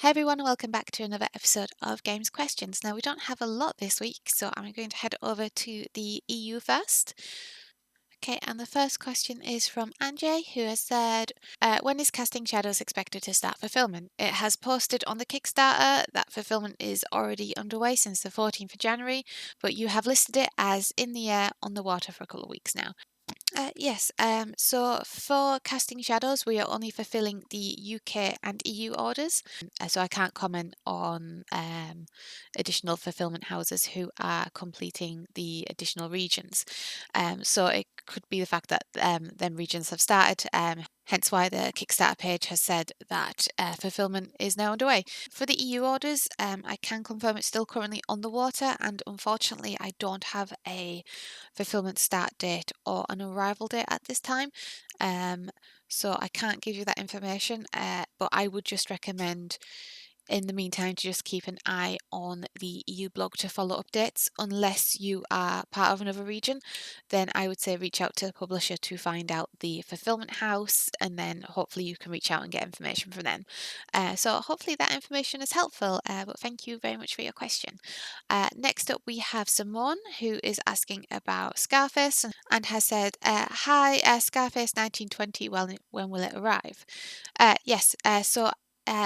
Hey everyone, and welcome back to another episode of GamesQuestions. Now, we don't have a lot this week, so I'm going to head over to the EU first. Okay, and the first question is from Anjay, who has said, when is Casting Shadows expected to start fulfillment? It has posted on the Kickstarter that fulfillment is already underway since the 14th of January, but you have listed it as in the air on the water for a couple of weeks now. Yes, so for Casting Shadows, we are only fulfilling the UK and EU orders, so I can't comment on additional fulfillment houses who are completing the additional regions. So it could be the fact that them regions have started, hence why the Kickstarter page has said that fulfillment is now underway. For the EU orders, I can confirm it's still currently on the water, and unfortunately, I don't have a fulfillment start date or an arrival date at this time. So I can't give you that information, but I would just recommend in the meantime to just keep an eye on the EU blog to follow updates. Unless you are part of another region, then I would say reach out to the publisher to find out the fulfillment house, and then hopefully you can reach out and get information from them. So hopefully that information is helpful, but thank you very much for your question. Next up, we have Simone, who is asking about Scarface and has said, hi, Scarface 1920, when will it arrive? Yes,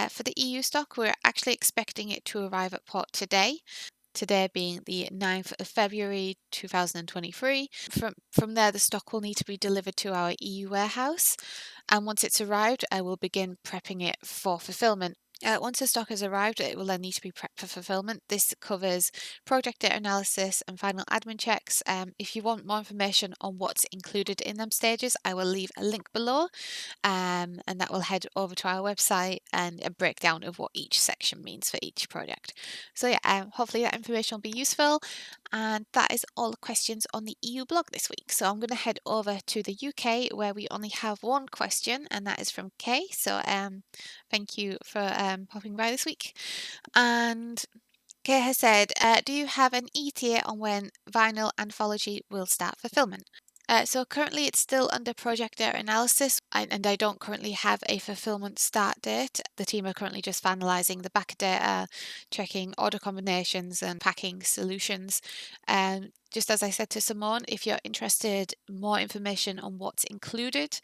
for the EU stock, we're actually expecting it to arrive at port today. Today being the 9th of February 2023. From there, the stock will need to be delivered to our EU warehouse, and once it's arrived, I will begin prepping it for fulfillment. Once the stock has arrived, it will then need to be prepped for fulfillment. This covers project data analysis and final admin checks. If you want more information on what's included in them stages, I will leave a link below, and that will head over to our website and a breakdown of what each section means for each project. So yeah, hopefully that information will be useful. And that is all the questions on the EU blog this week. So I'm going to head over to the UK, where we only have one question, and that is from Kay. So thank you for popping by this week. And Kay has said, do you have an ETA on when Vinyl Anthology will start fulfillment? So currently it's still under project data analysis, and I don't currently have a fulfillment start date. The team are currently just finalising the back data, checking order combinations and packing solutions. Just as I said to Simone, if you're interested more information on what's included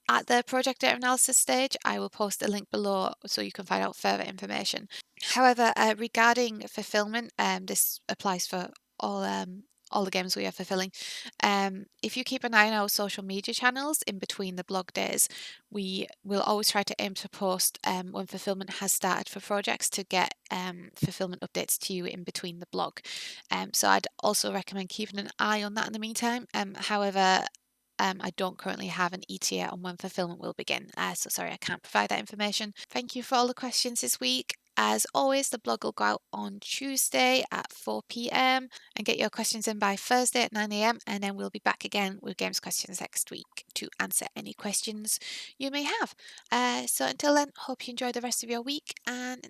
at the project data analysis stage, I will post a link below so you can find out further information. However, regarding fulfillment, this applies for all the games we are fulfilling. If you keep an eye on our social media channels in between the blog days, we will always try to aim to post when fulfillment has started for projects to get fulfillment updates to you in between the blog. So I'd also recommend keeping an eye on that in the meantime. However, I don't currently have an ETA on when fulfillment will begin, so sorry I can't provide that information. Thank you for all the questions this week. As always, the blog will go out on Tuesday at 4 p.m. and get your questions in by Thursday at 9 a.m. and then we'll be back again with GamesQuestions next week to answer any questions you may have. So until then, hope you enjoy the rest of your week and